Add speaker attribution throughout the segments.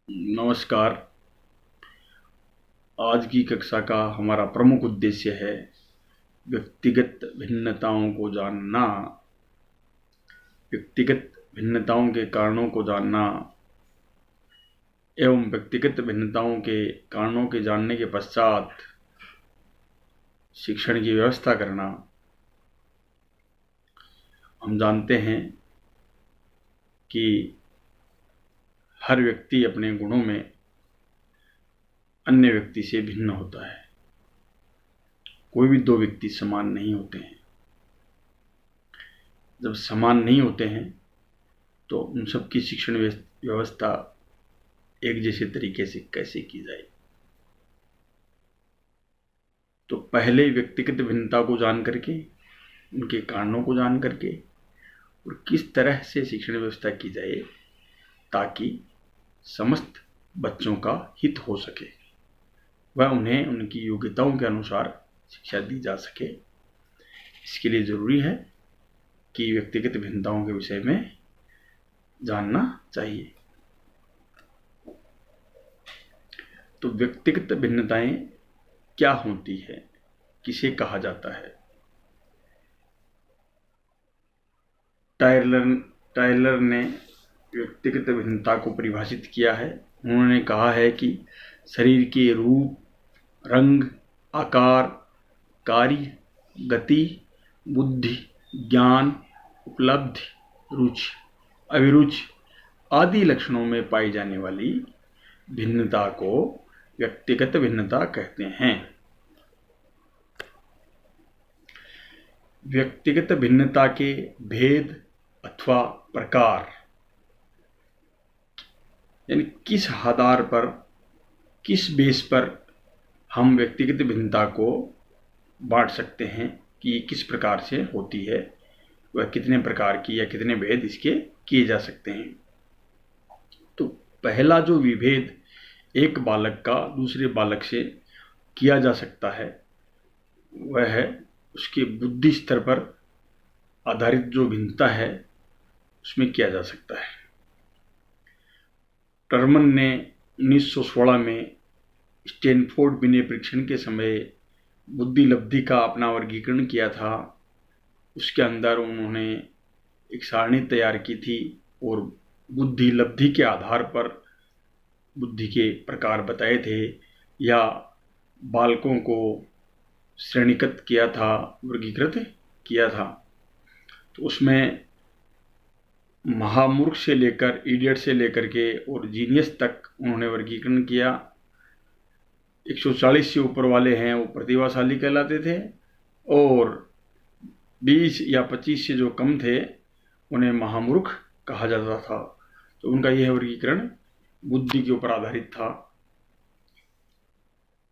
Speaker 1: नमस्कार। आज की कक्षा का हमारा प्रमुख उद्देश्य है व्यक्तिगत भिन्नताओं को जानना, व्यक्तिगत भिन्नताओं के कारणों को जानना एवं व्यक्तिगत भिन्नताओं के कारणों के जानने के पश्चात शिक्षण की व्यवस्था करना। हम जानते हैं कि हर व्यक्ति अपने गुणों में अन्य व्यक्ति से भिन्न होता है। कोई भी दो व्यक्ति समान नहीं होते हैं। जब समान नहीं होते हैं तो उन सब की शिक्षण व्यवस्था एक जैसे तरीके से कैसे की जाए। तो पहले व्यक्तिगत भिन्नता को जान करके, उनके कारणों को जान करके और किस तरह से शिक्षण व्यवस्था की जाए ताकि समस्त बच्चों का हित हो सके, वह उन्हें उनकी योग्यताओं के अनुसार शिक्षा दी जा सके। इसके लिए ज़रूरी है कि व्यक्तिगत भिन्नताओं के विषय में जानना चाहिए। तो व्यक्तिगत भिन्नताएं क्या होती है, किसे कहा जाता है? टायलर ने व्यक्तिगत भिन्नता को परिभाषित किया है। उन्होंने कहा है कि शरीर के रूप, रंग, आकार, कार्य, गति, बुद्धि, ज्ञान, उपलब्धि, रुचि, अभिरुचि आदि लक्षणों में पाई जाने वाली भिन्नता को व्यक्तिगत भिन्नता कहते हैं। व्यक्तिगत भिन्नता के भेद अथवा प्रकार, यानी किस आधार पर, किस बेस पर हम व्यक्तिगत भिन्नता को बांट सकते हैं कि ये किस प्रकार से होती है, वह कितने प्रकार की या कितने भेद इसके किए जा सकते हैं। तो पहला जो विभेद एक बालक का दूसरे बालक से किया जा सकता है वह है उसके बुद्धि स्तर पर आधारित जो भिन्नता है उसमें किया जा सकता है। टर्मन ने 1916 में स्टैनफोर्ड विनय परीक्षण के समय बुद्धि लब्धि का अपना वर्गीकरण किया था। उसके अंदर उन्होंने एक सारणी तैयार की थी और बुद्धि लब्धि के आधार पर बुद्धि के प्रकार बताए थे या बालकों को श्रेणीकृत किया था, वर्गीकृत किया था। तो उसमें महामूर्ख से लेकर, इडियट से लेकर के और जीनियस तक उन्होंने वर्गीकरण किया। 140 से ऊपर वाले हैं वो प्रतिभाशाली कहलाते थे और 20 या 25 से जो कम थे उन्हें महामूर्ख कहा जाता था। तो उनका यह वर्गीकरण बुद्धि के ऊपर आधारित था।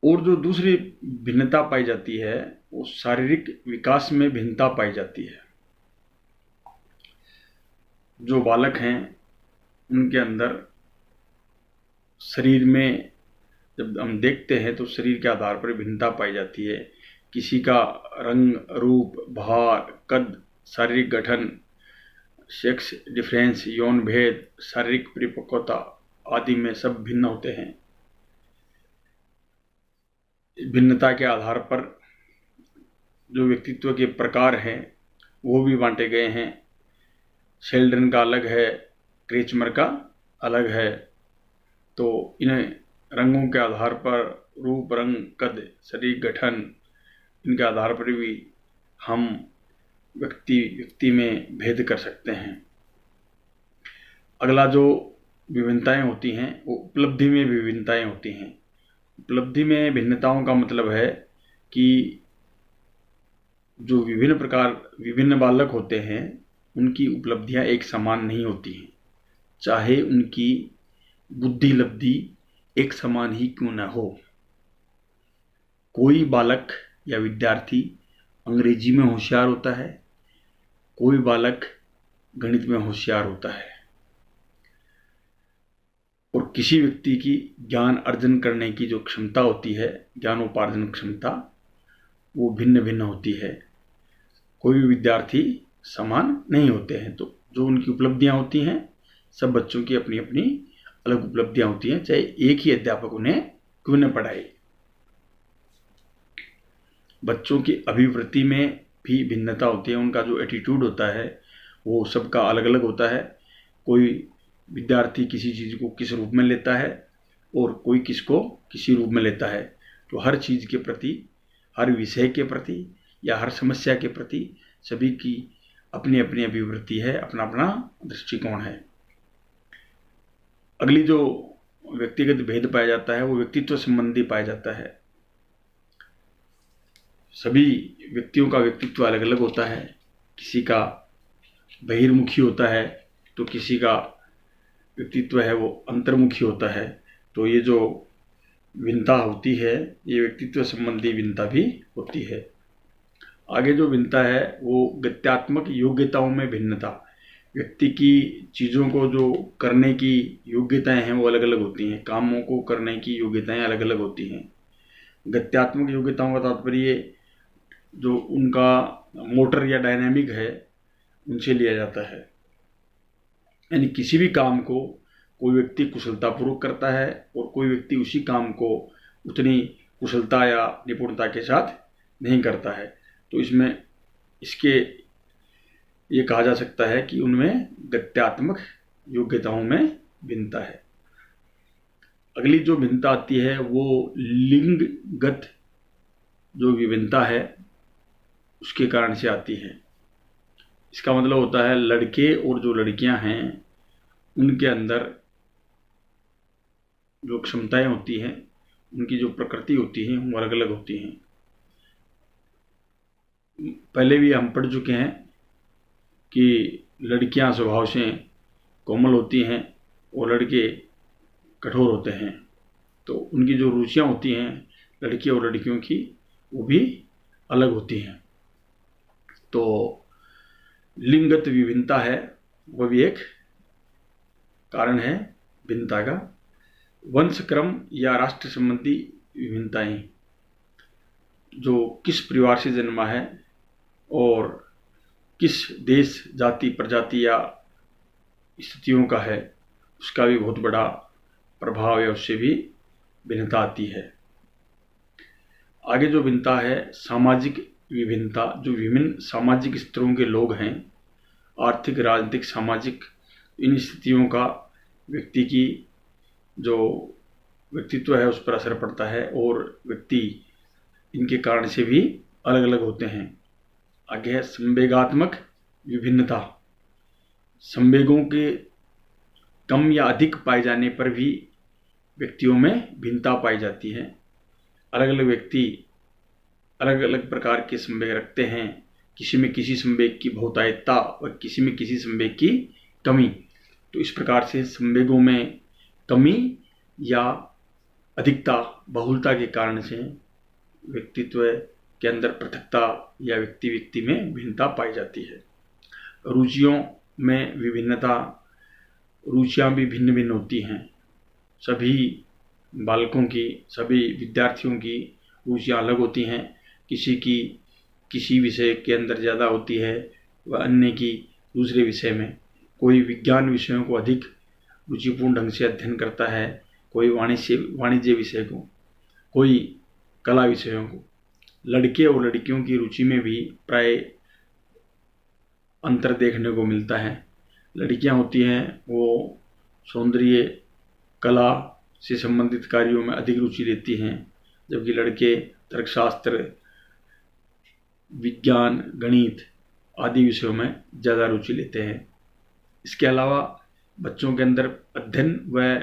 Speaker 1: और जो दूसरी भिन्नता पाई जाती है वो शारीरिक विकास में भिन्नता पाई जाती है। जो बालक हैं उनके अंदर शरीर में जब हम देखते हैं तो शरीर के आधार पर भिन्नता पाई जाती है। किसी का रंग, रूप, भार, कद, शारीरिक गठन, सेक्स डिफरेंस, यौन भेद, शारीरिक परिपक्वता आदि में सब भिन्न होते हैं। भिन्नता के आधार पर जो व्यक्तित्व के प्रकार हैं वो भी बांटे गए हैं। शेल्डन का अलग है, क्रेचमर का अलग है। तो इन रंगों के आधार पर, रूप, रंग, कद, शरीर गठन, इनके आधार पर भी हम व्यक्ति में भेद कर सकते हैं। अगला जो विभिन्नताएं होती हैं वो उपलब्धि में विभिन्नताएं होती हैं। उपलब्धि में भिन्नताओं का मतलब है कि जो विभिन्न बालक होते हैं उनकी उपलब्धियां एक समान नहीं होती हैं, चाहे उनकी बुद्धि लब्धि एक समान ही क्यों न हो। कोई बालक या विद्यार्थी अंग्रेजी में होशियार होता है, कोई बालक गणित में होशियार होता है। और किसी व्यक्ति की ज्ञान अर्जन करने की जो क्षमता होती है, ज्ञानोपार्जन क्षमता, वो भिन्न भिन्न होती है। कोई भी विद्यार्थी समान नहीं होते हैं। तो जो उनकी उपलब्धियां होती हैं सब बच्चों की अपनी अपनी अलग उपलब्धियां होती हैं, चाहे एक ही अध्यापक उन्हें क्यों न पढ़ाए। बच्चों की अभिवृत्ति में भी भिन्नता होती है, उनका जो एटीट्यूड होता है वो सबका अलग अलग होता है। कोई विद्यार्थी किसी चीज़ को किस रूप में लेता है और कोई किसको किसी रूप में लेता है। तो हर चीज़ के प्रति, हर विषय के प्रति या हर समस्या के प्रति सभी की अपनी अपनी अभिवृत्ति है, अपना अपना दृष्टिकोण है। अगली जो व्यक्तिगत भेद पाया जाता है वो व्यक्तित्व संबंधी पाया जाता है। सभी व्यक्तियों का व्यक्तित्व अलग अलग होता है। किसी का बहिर्मुखी होता है तो किसी का व्यक्तित्व है वो अंतर्मुखी होता है। तो ये जो भिन्नता होती है ये व्यक्तित्व संबंधी भिन्नता भी होती है। आगे जो भिन्नता है वो गत्यात्मक योग्यताओं में भिन्नता। व्यक्ति की चीज़ों को जो करने की योग्यताएं हैं वो अलग अलग होती हैं, कामों को करने की योग्यताएं अलग अलग होती हैं। गत्यात्मक योग्यताओं का तात्पर्य जो उनका मोटर या डायनामिक है उनसे लिया जाता है। यानी किसी भी काम को कोई व्यक्ति कुशलतापूर्वक करता है और कोई व्यक्ति उसी काम को उतनी कुशलता या निपुणता के साथ नहीं करता है। तो इसमें इसके ये कहा जा सकता है कि उनमें गत्यात्मक योग्यताओं में भिन्नता है। अगली जो भिन्नता आती है वो लिंगगत जो विभिन्नता है उसके कारण से आती है। इसका मतलब होता है लड़के और जो लड़कियां हैं उनके अंदर जो क्षमताएं होती हैं, उनकी जो प्रकृति होती है वो अलग अलग होती हैं। पहले भी हम पढ़ चुके हैं कि लड़कियां स्वभाव से कोमल होती हैं और लड़के कठोर होते हैं। तो उनकी जो रुचियां होती हैं लड़के और लड़कियों की वो भी अलग होती हैं। तो लिंगगत विभिन्नता है वह भी एक कारण है भिन्नता का। वंशक्रम या राष्ट्र संबंधी विभिन्नताएं, जो किस परिवार से जन्मा है और किस देश, जाति, प्रजाति या स्थितियों का है उसका भी बहुत बड़ा प्रभाव है, उससे भी भिन्नता आती है। आगे जो भिन्नता है सामाजिक विभिन्नता, जो विभिन्न सामाजिक स्तरों के लोग हैं, आर्थिक, राजनीतिक, सामाजिक इन स्थितियों का व्यक्ति की जो व्यक्तित्व है उस पर असर पड़ता है और व्यक्ति इनके कारण से भी अलग अलग होते हैं। आगे है संवेगात्मक विभिन्नता। संवेगों के कम या अधिक पाए जाने पर भी व्यक्तियों में भिन्नता पाई जाती है। अलग अलग व्यक्ति अलग अलग प्रकार के संवेग रखते हैं। किसी में किसी संवेग की बहुतायतता और किसी में किसी संवेग की कमी। तो इस प्रकार से संवेगों में कमी या अधिकता, बहुलता के कारण से व्यक्तित्व के अंदर पृथकता या व्यक्ति व्यक्ति में भिन्नता पाई जाती है। रुचियों में विभिन्नता, रुचियां भी भिन्न भिन्न होती हैं। सभी बालकों की, सभी विद्यार्थियों की रुचियां अलग होती हैं। किसी की किसी विषय के अंदर ज़्यादा होती है व अन्य की दूसरे विषय में। कोई विज्ञान विषयों को अधिक रुचिपूर्ण ढंग से अध्ययन करता है, कोई वाणिज्य विषय को, कोई कला विषयों को। लड़के और लड़कियों की रुचि में भी प्राय अंतर देखने को मिलता है। लड़कियां होती हैं वो सौंदर्य, कला से संबंधित कार्यों में अधिक रुचि लेती हैं, जबकि लड़के तर्कशास्त्र, विज्ञान, गणित आदि विषयों में ज़्यादा रुचि लेते हैं। इसके अलावा बच्चों के अंदर अध्ययन व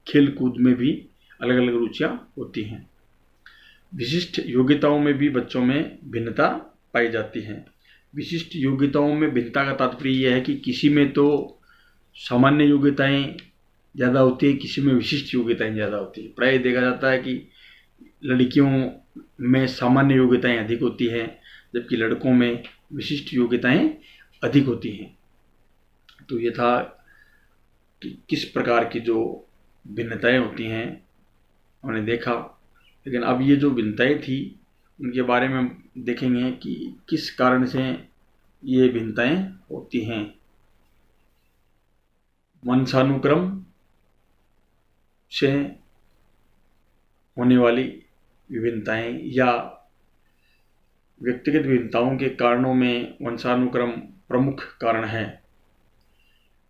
Speaker 1: खेल कूद में भी अलग अलग रुचियां होती हैं। विशिष्ट योग्यताओं में भी बच्चों में भिन्नता पाई जाती है। विशिष्ट योग्यताओं में भिन्नता का तात्पर्य यह है कि किसी में तो सामान्य योग्यताएं ज़्यादा होती है, किसी में विशिष्ट योग्यताएं ज़्यादा होती है। प्राय देखा जाता है कि लड़कियों में सामान्य योग्यताएं अधिक होती हैं, जबकि लड़कों में विशिष्ट योग्यताएं अधिक होती हैं। तो ये था कि किस प्रकार की जो भिन्नताएं होती हैं हमने देखा। लेकिन अब ये जो भिन्नताएं थी उनके बारे में हम देखेंगे कि किस कारण से ये भिन्नताएं होती हैं। वंशानुक्रम, से होने वाली विभिन्नताएं या व्यक्तिगत विभिन्नताओं के कारणों में वंशानुक्रम प्रमुख कारण है।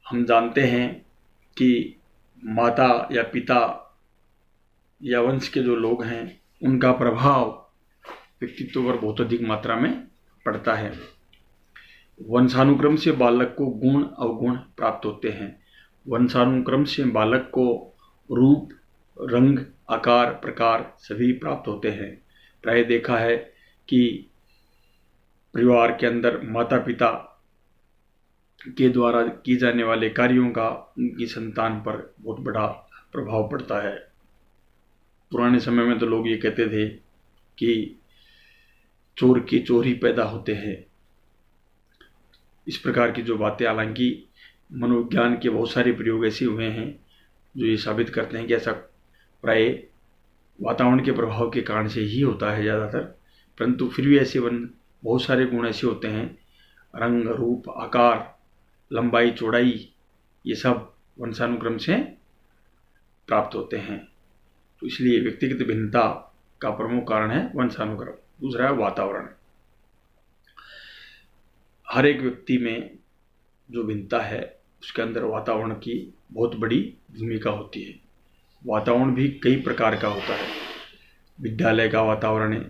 Speaker 1: हम जानते हैं कि माता या पिता या वंश के जो लोग हैं उनका प्रभाव व्यक्तित्व पर बहुत अधिक मात्रा में पड़ता है। वंशानुक्रम से बालक को गुण अवगुण प्राप्त होते हैं। वंशानुक्रम से बालक को रूप, रंग, आकार, प्रकार सभी प्राप्त होते हैं। प्राय देखा है कि परिवार के अंदर माता पिता के द्वारा किए जाने वाले कार्यों का उनकी संतान पर बहुत बड़ा प्रभाव पड़ता है। पुराने समय में तो लोग ये कहते थे कि चोर के चोर ही पैदा होते हैं। इस प्रकार की जो बातें, हालांकि मनोविज्ञान के बहुत सारे प्रयोग ऐसे हुए हैं जो ये साबित करते हैं कि ऐसा प्राय वातावरण के प्रभाव के कारण से ही होता है ज़्यादातर, परंतु फिर भी ऐसे बहुत सारे गुण ऐसे होते हैं, रंग, रूप, आकार, लंबाई, चौड़ाई, ये सब वंशानुक्रम से प्राप्त होते हैं। तो इसलिए व्यक्तिगत भिन्नता का प्रमुख कारण है वंशानुक्रम। दूसरा है वातावरण। हर एक व्यक्ति में जो भिन्नता है उसके अंदर वातावरण की बहुत बड़ी भूमिका होती है। वातावरण भी कई प्रकार का होता है। विद्यालय का वातावरण है,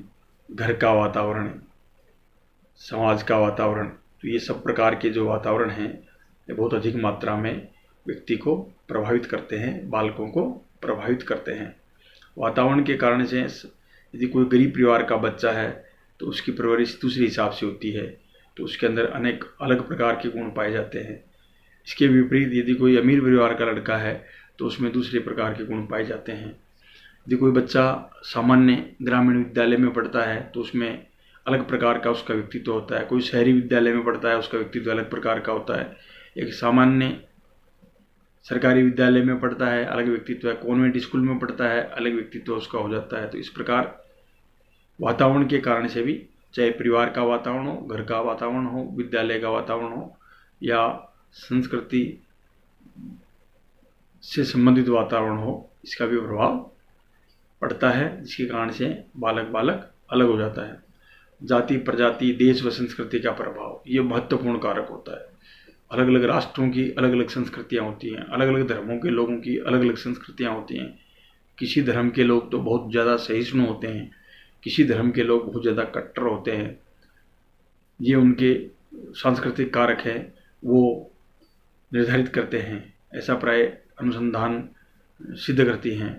Speaker 1: घर का वातावरण है, समाज का वातावरण। तो ये सब प्रकार के जो वातावरण हैं ये बहुत अधिक मात्रा में व्यक्ति को प्रभावित करते हैं, बालकों को प्रभावित करते हैं। वातावरण के कारण से यदि कोई गरीब परिवार का बच्चा है तो उसकी परवरिश दूसरे हिसाब से होती है, तो उसके अंदर अनेक अलग प्रकार के गुण पाए जाते हैं। इसके विपरीत यदि कोई अमीर परिवार का लड़का है तो उसमें दूसरे प्रकार के गुण पाए जाते हैं। यदि कोई बच्चा सामान्य ग्रामीण विद्यालय में पढ़ता है तो उसमें अलग प्रकार का उसका व्यक्तित्व होता है। कोई शहरी विद्यालय में पढ़ता है, उसका व्यक्तित्व अलग प्रकार का होता है। एक सामान्य सरकारी विद्यालय में पढ़ता है, अलग व्यक्तित्व है। कॉन्वेंट स्कूल में पढ़ता है, अलग व्यक्तित्व उसका हो जाता है। तो इस प्रकार वातावरण के कारण से भी, चाहे परिवार का वातावरण हो, घर का वातावरण हो, विद्यालय का वातावरण हो या संस्कृति से संबंधित वातावरण हो, इसका भी प्रभाव पड़ता है, जिसके कारण से बालक अलग हो जाता है। जाति, प्रजाति, देश व संस्कृति का प्रभाव ये महत्वपूर्ण कारक होता है। अलग अलग राष्ट्रों की अलग अलग संस्कृतियाँ होती हैं, अलग अलग धर्मों के लोगों की अलग अलग संस्कृतियाँ होती हैं। किसी धर्म के लोग तो बहुत ज़्यादा सहिष्णु होते हैं, किसी धर्म के लोग बहुत ज़्यादा कट्टर होते हैं। ये उनके सांस्कृतिक कारक है, वो निर्धारित करते हैं। ऐसा प्राय अनुसंधान सिद्ध करती हैं।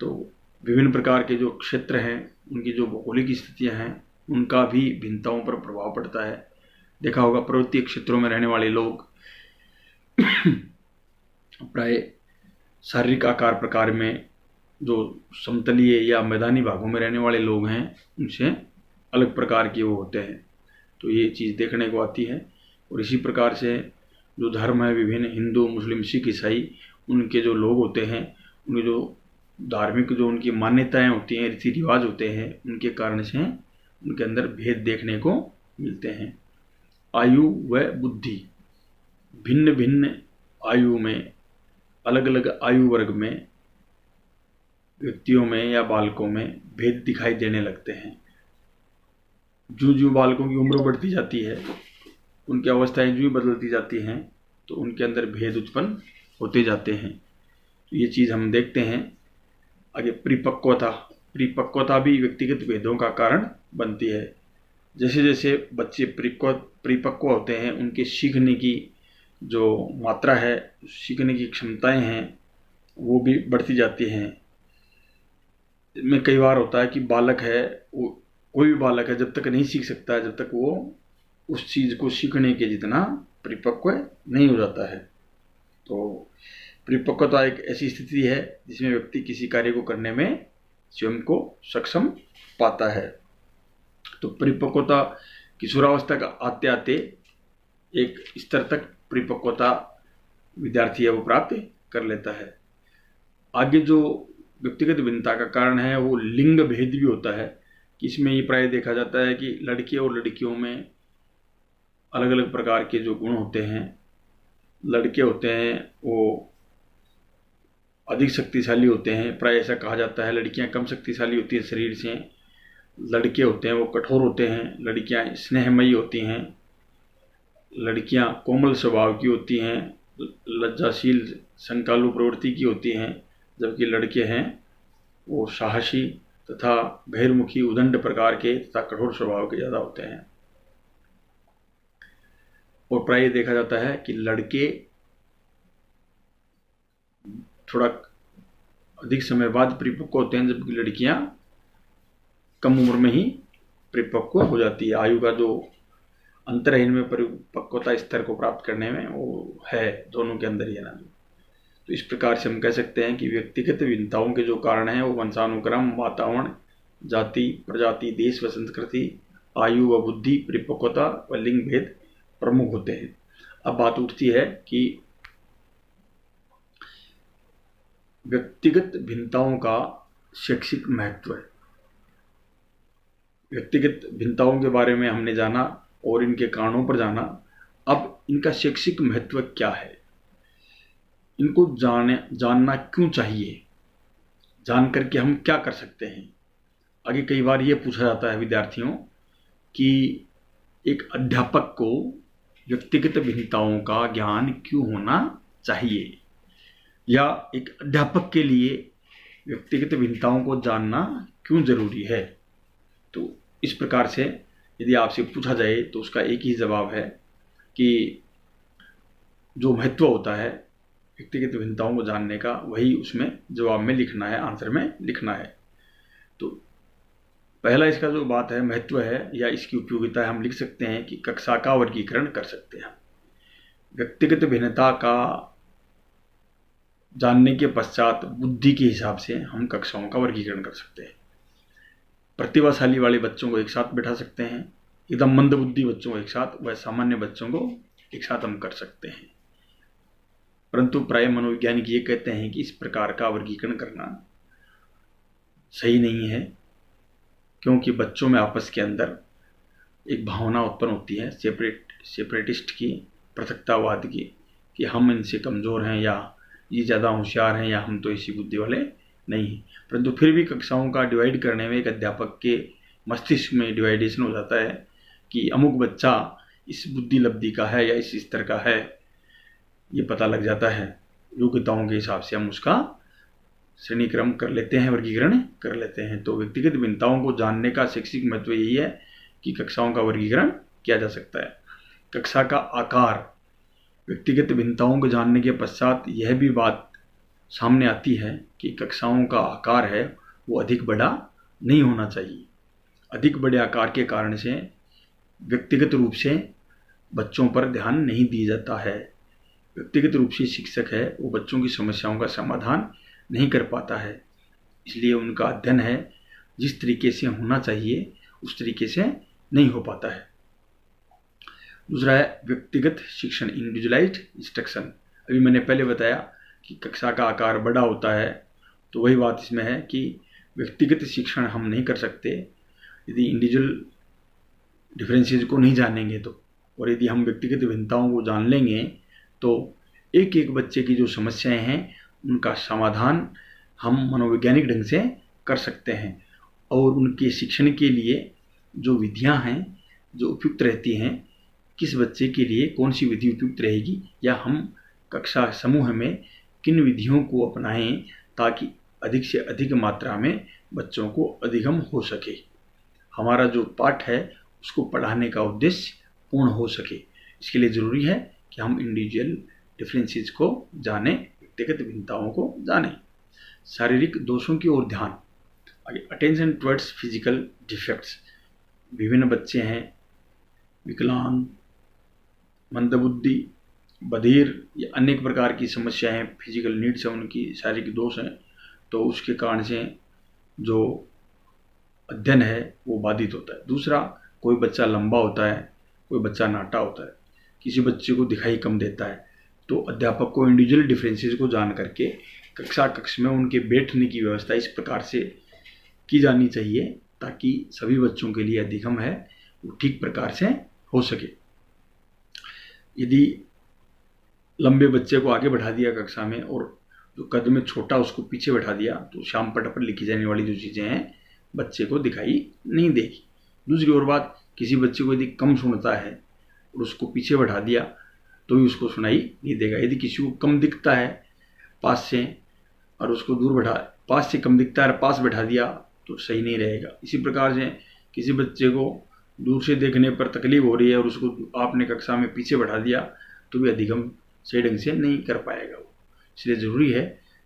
Speaker 1: तो विभिन्न प्रकार के जो क्षेत्र हैं, उनकी जो भौगोलिक स्थितियां हैं, उनका भी भिन्नताओं पर प्रभाव पड़ता है। देखा होगा पर्वतीय क्षेत्रों में रहने वाले लोग प्राय शारीरिक आकार प्रकार में जो समतलीय या मैदानी भागों में रहने वाले लोग हैं उनसे अलग प्रकार के वो होते हैं। तो ये चीज़ देखने को आती है। और इसी प्रकार से जो धर्म है, विभिन्न हिंदू, मुस्लिम, सिख, ईसाई, उनके जो लोग होते हैं, उनके जो धार्मिक जो उनकी मान्यताएं होती हैं, रीति रिवाज होते हैं, उनके कारण से उनके अंदर भेद देखने को मिलते हैं। आयु व बुद्धि, भिन्न भिन्न आयु में, अलग अलग आयु वर्ग में व्यक्तियों में या बालकों में भेद दिखाई देने लगते हैं। जो बालकों की उम्र बढ़ती जाती है, उनकी अवस्थाएं जो बदलती जाती हैं, तो उनके अंदर भेद उत्पन्न होते जाते हैं। तो ये चीज़ हम देखते हैं। आगे परिपक्वता भी व्यक्तिगत भेदों का कारण बनती है। जैसे जैसे बच्चे परिपक्व होते हैं, उनके सीखने की जो मात्रा है, सीखने की क्षमताएं हैं, वो भी बढ़ती जाती हैं। में कई बार होता है कि बालक है, वो कोई भी बालक है, जब तक नहीं सीख सकता है, जब तक वो उस चीज़ को सीखने के जितना परिपक्व नहीं हो जाता है। तो परिपक्वता एक ऐसी स्थिति है जिसमें व्यक्ति किसी कार्य को करने में स्वयं को सक्षम पाता है। तो परिपक्वता किशोरावस्था का आते आते एक स्तर तक परिपक्वता विद्यार्थी है वो प्राप्त कर लेता है। आगे जो व्यक्तिगत भिन्नता का कारण है वो लिंग भेद भी होता है, कि इसमें ये प्राय देखा जाता है कि लड़के और लड़कियों में अलग अलग प्रकार के जो गुण होते हैं। लड़के होते हैं वो अधिक शक्तिशाली होते हैं। प्राय ऐसा कहा जाता है लड़कियां कम शक्तिशाली होती हैं शरीर से, लड़के होते हैं वो कठोर होते हैं, लड़कियां स्नेहमयी होती हैं, लड़कियां कोमल स्वभाव की होती हैं, लज्जाशील संकालु प्रवृत्ति की होती हैं, जबकि लड़के हैं वो साहसी तथा बहिर्मुखी उदंड प्रकार के तथा कठोर स्वभाव के ज़्यादा होते हैं। और प्राय देखा जाता है कि लड़के थोड़ा अधिक समय बाद परिपक्व होते हैं, जबकि लड़कियां कम उम्र में ही परिपक्व हो जाती है। आयु का जो अंतर है इनमें परिपक्वता स्तर को प्राप्त करने में वो है दोनों के अंदर ही है ना। तो इस प्रकार से हम कह सकते हैं कि व्यक्तिगत भिन्नताओं के जो कारण हैं वो वंशानुक्रम, वातावरण, जाति, प्रजाति, देश व संस्कृति, आयु व बुद्धि, परिपक्वता व लिंग भेद प्रमुख होते हैं। अब बात उठती है कि व्यक्तिगत भिन्नताओं का शैक्षिक महत्व है। व्यक्तिगत भिन्नताओं के बारे में हमने जाना और इनके कारणों पर जाना। अब इनका शैक्षिक महत्व क्या है, इनको जानना क्यों चाहिए, जान करके हम क्या कर सकते हैं। आगे कई बार ये पूछा जाता है विद्यार्थियों कि एक अध्यापक को व्यक्तिगत भिन्नताओं का ज्ञान क्यों होना चाहिए, या एक अध्यापक के लिए व्यक्तिगत भिन्नताओं को जानना क्यों जरूरी है। तो इस प्रकार से यदि आपसे पूछा जाए तो उसका एक ही जवाब है कि जो महत्व होता है व्यक्तिगत भिन्नताओं को जानने का, वही उसमें जवाब में लिखना है, आंसर में लिखना है। तो पहला इसका जो बात है महत्व है या इसकी उपयोगिता है, हम लिख सकते हैं कि कक्षा का वर्गीकरण कर सकते हैं। व्यक्तिगत भिन्नता का जानने के पश्चात बुद्धि के हिसाब से हम कक्षाओं का वर्गीकरण कर सकते हैं। प्रतिभाशाली वाले बच्चों को एक साथ बैठा सकते हैं, एकदम मंद बुद्धि बच्चों को एक साथ, व सामान्य बच्चों को एक साथ हम कर सकते हैं। परंतु प्राय मनोवैज्ञानिक ये कहते हैं कि इस प्रकार का वर्गीकरण करना सही नहीं है, क्योंकि बच्चों में आपस के अंदर एक भावना उत्पन्न होती है सेपरेटिस्ट की, पृथकतावाद की, कि हम इनसे कमज़ोर हैं या ये ज़्यादा होशियार हैं या हम तो इसी बुद्धि वाले नहीं हैं। परंतु फिर भी कक्षाओं का डिवाइड करने में एक अध्यापक के मस्तिष्क में डिवाइडेशन हो जाता है कि अमुक बच्चा इस बुद्धि लब्धि का है या इस स्तर का है, ये पता लग जाता है। योग्यताओं के हिसाब से हम उसका श्रेणीक्रम कर लेते हैं, वर्गीकरण कर लेते हैं। तो व्यक्तिगत भिन्नताओं को जानने का शैक्षिक महत्व यही है कि कक्षाओं का वर्गीकरण किया जा सकता है। कक्षा का आकार, व्यक्तिगत भिन्नताओं को जानने के पश्चात यह भी बात सामने आती है कि कक्षाओं का आकार है वो अधिक बड़ा नहीं होना चाहिए। अधिक बड़े आकार के कारण से व्यक्तिगत रूप से बच्चों पर ध्यान नहीं दिया जाता है। व्यक्तिगत रूप से शिक्षक है वो बच्चों की समस्याओं का समाधान नहीं कर पाता है, इसलिए उनका अध्ययन है जिस तरीके से होना चाहिए उस तरीके से नहीं हो पाता है। दूसरा है व्यक्तिगत शिक्षण, इंडिविजुअलाइज्ड इंस्ट्रक्शन। अभी मैंने पहले बताया कि कक्षा का आकार बड़ा होता है, तो वही बात इसमें है कि व्यक्तिगत शिक्षण हम नहीं कर सकते यदि इंडिविजुअल डिफरेंसेस को नहीं जानेंगे तो। और यदि हम व्यक्तिगत भिन्नताओं को जान लेंगे तो एक एक बच्चे की जो समस्याएं हैं उनका समाधान हम मनोवैज्ञानिक ढंग से कर सकते हैं, और उनके शिक्षण के लिए जो विधियां हैं जो उपयुक्त रहती हैं, किस बच्चे के लिए कौन सी विधि उपयुक्त रहेगी, या हम कक्षा समूह में किन विधियों को अपनाएं ताकि अधिक से अधिक मात्रा में बच्चों को अधिगम हो सके, हमारा जो पाठ है उसको पढ़ाने का उद्देश्य पूर्ण हो सके। इसके लिए ज़रूरी है कि हम इंडिविजुअल डिफरेंसेस को जानें, व्यक्तिगत भिन्नताओं को जानें। शारीरिक दोषों की ओर ध्यान, अटेंशन टुवर्ड्स फिजिकल डिफेक्ट्स। विभिन्न बच्चे हैं, विकलांग, मंदबुद्धि, बधिर या अनेक प्रकार की समस्याएं, फिजिकल नीड्स हैं, उनकी शारीरिक दोष हैं, तो उसके कारण से जो अध्ययन है वो बाधित होता है। दूसरा, कोई बच्चा लंबा होता है, कोई बच्चा नाटा होता है, किसी बच्चे को दिखाई कम देता है, तो अध्यापक को इंडिविजुअल डिफरेंसेस को जान करके कक्ष में उनके बैठने की व्यवस्था इस प्रकार से की जानी चाहिए ताकि सभी बच्चों के लिए अधिगम है वो ठीक प्रकार से हो सके। यदि लंबे बच्चे को आगे बढ़ा दिया कक्षा में और जो कद में छोटा उसको पीछे बैठा दिया तो श्यामपट्ट पर लिखी जाने वाली जो चीज़ें हैं बच्चे को दिखाई नहीं देगी। दूसरी ओर बात, किसी बच्चे को यदि कम सुनता है और उसको पीछे बैठा दिया तो भी उसको सुनाई नहीं देगा। यदि किसी को कम दिखता है पास से और उसको दूर बैठा, पास से कम दिखता है और पास बैठा दिया तो सही नहीं रहेगा। इसी प्रकार से किसी बच्चे को दूर से देखने पर तकलीफ हो रही है और उसको आपने कक्षा में पीछे बैठा दिया तो भी अधिगम सही ढंग से नहीं कर पाएगा वो। इसलिए ज़रूरी है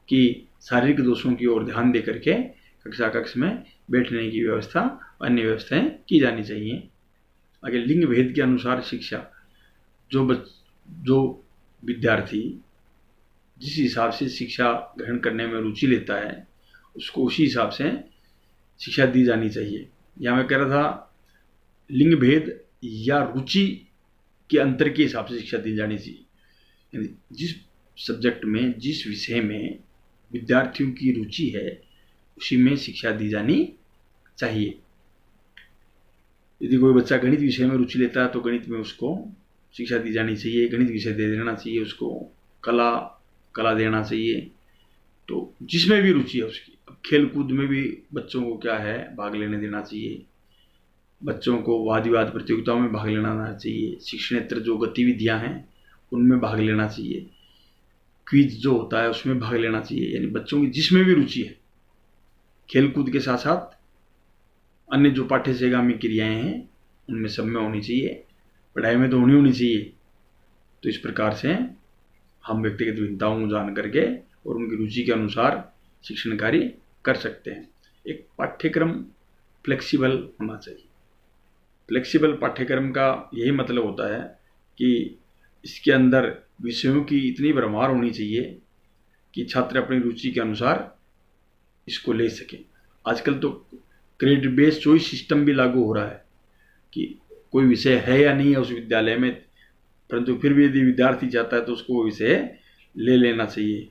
Speaker 1: कि शारीरिक दोषों की ओर ध्यान दे करके कक्षा कक्ष में बैठने की व्यवस्था, अन्य व्यवस्थाएं की जानी चाहिए। आगे, लिंग भेद के अनुसार शिक्षा। जो विद्यार्थी जिस हिसाब से शिक्षा ग्रहण करने में रुचि लेता है उसको उसी हिसाब से शिक्षा दी जानी चाहिए। या मैं कह रहा था लिंग भेद या रुचि के अंतर के हिसाब से शिक्षा दी जानी चाहिए। जिस सब्जेक्ट में, जिस विषय में विद्यार्थियों की रुचि है उसी में शिक्षा दी जानी चाहिए। यदि कोई बच्चा गणित विषय में रुचि लेता है तो गणित में उसको शिक्षा दी जानी चाहिए, गणित विषय दे देना चाहिए उसको, कला देना चाहिए। तो जिसमें भी रुचि है उसकी। अब खेल कूद में भी बच्चों को क्या है, भाग लेने देना चाहिए। बच्चों को वाद विवाद प्रतियोगिताओं में भाग लेना चाहिए। शिक्षणेतर जो गतिविधियां हैं उनमें भाग लेना चाहिए। क्विज जो होता है उसमें भाग लेना चाहिए। यानी बच्चों की जिसमें भी रुचि है, खेल कूद के साथ साथ अन्य जो पाठ्य सहगामी क्रियाएं हैं उनमें सब में होनी चाहिए, पढ़ाई में तो होनी चाहिए। तो इस प्रकार से हम व्यक्तिगत भिन्नताओं को जान करके और उनकी रुचि के अनुसार शिक्षण कार्य कर सकते हैं। एक पाठ्यक्रम फ्लेक्सिबल होना चाहिए। फ्लेक्सिबल पाठ्यक्रम का यही मतलब होता है कि इसके अंदर विषयों की इतनी भरमार होनी चाहिए कि छात्र अपनी रुचि के अनुसार इसको ले सकें। आजकल तो क्रेडिट बेस्ड चॉइस सिस्टम भी लागू हो रहा है कि कोई विषय है या नहीं है उस विद्यालय में, परंतु फिर भी यदि विद्यार्थी चाहता है तो उसको वो विषय ले लेना चाहिए।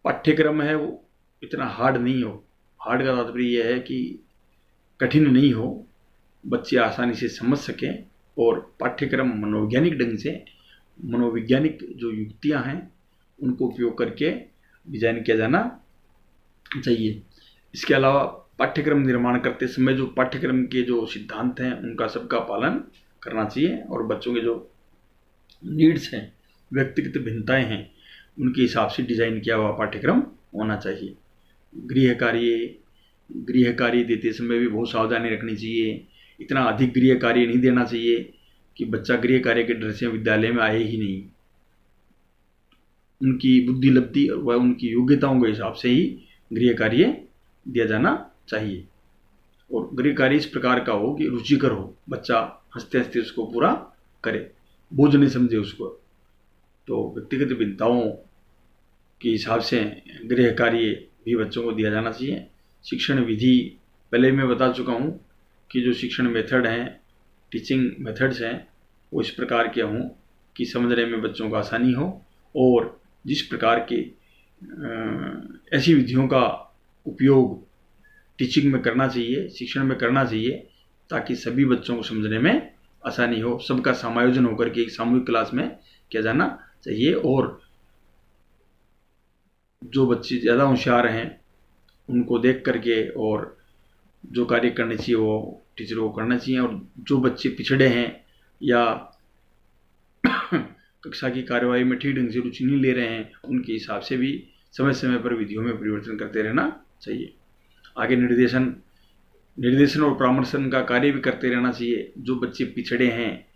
Speaker 1: पाठ्यक्रम है वो इतना हार्ड नहीं हो। हार्ड का तात्पर्य यह है कि कठिन नहीं हो, बच्चे आसानी से समझ सकें और पाठ्यक्रम मनोवैज्ञानिक ढंग से, मनोवैज्ञानिक जो युक्तियां हैं उनको उपयोग करके डिजाइन किया जाना चाहिए। इसके अलावा पाठ्यक्रम निर्माण करते समय जो पाठ्यक्रम के जो सिद्धांत हैं उनका सबका पालन करना चाहिए और बच्चों के जो नीड्स हैं, व्यक्तिगत भिन्नताएं हैं, उनके हिसाब से डिजाइन किया हुआ पाठ्यक्रम होना चाहिए। गृह कार्य देते समय भी बहुत सावधानी रखनी चाहिए। इतना अधिक गृह कार्य नहीं देना चाहिए कि बच्चा गृह कार्य के डर से विद्यालय में आए ही नहीं। उनकी बुद्धि लब्धि व उनकी योग्यताओं के हिसाब से ही गृह कार्य दिया जाना चाहिए और गृह कार्य इस प्रकार का हो कि रुचिकर हो, बच्चा हंसते हंसते उसको पूरा करे, बोझ नहीं समझे उसको। तो व्यक्तिगत भिन्नताओं के हिसाब से गृह कार्य भी बच्चों को दिया जाना चाहिए। शिक्षण विधि पहले मैं बता चुका हूँ कि जो शिक्षण मेथड हैं, टीचिंग मेथड्स हैं, वो इस प्रकार के हों कि समझने में बच्चों को आसानी हो और जिस प्रकार के ऐसी विधियों का उपयोग टीचिंग में करना चाहिए, शिक्षण में करना चाहिए, ताकि सभी बच्चों को समझने में आसानी हो। सबका समायोजन होकर के एक सामूहिक क्लास में किया जाना चाहिए और जो बच्चे ज़्यादा होशियार हैं उनको देख करके और जो कार्य करने चाहिए वो टीचर को करना चाहिए और जो बच्चे पिछड़े हैं या कक्षा की कार्यवाही में ठीक ढंग से रुचि नहीं ले रहे हैं उनके हिसाब से भी समय समय पर विधियों में परिवर्तन करते रहना चाहिए। आगे निर्देशन और परामर्शन का कार्य भी करते रहना चाहिए। जो बच्चे पिछड़े हैं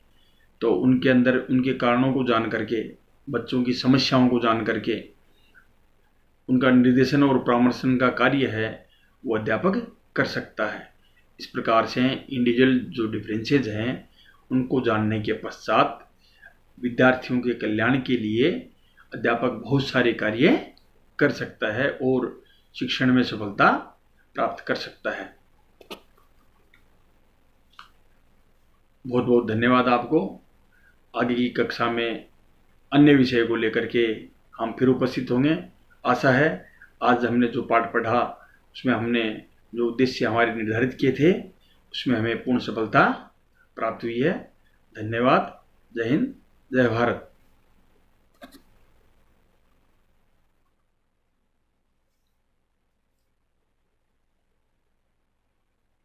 Speaker 1: तो उनके अंदर उनके कारणों को जान करके, बच्चों की समस्याओं को जान करके उनका निर्देशन और परामर्शन का कार्य है वो अध्यापक कर सकता है। इस प्रकार से इंडिविजुअल जो डिफरेंसेज हैं उनको जानने के पश्चात विद्यार्थियों के कल्याण के लिए अध्यापक बहुत सारे कार्य कर सकता है और शिक्षण में सफलता प्राप्त कर सकता है। बहुत बहुत धन्यवाद आपको। आगे की कक्षा में अन्य विषय को लेकर के हम फिर उपस्थित होंगे। आशा है आज हमने जो पाठ पढ़ा उसमें हमने जो उद्देश्य हमारे निर्धारित किए थे उसमें हमें पूर्ण सफलता प्राप्त हुई है। धन्यवाद। जय हिंद, जय भारत।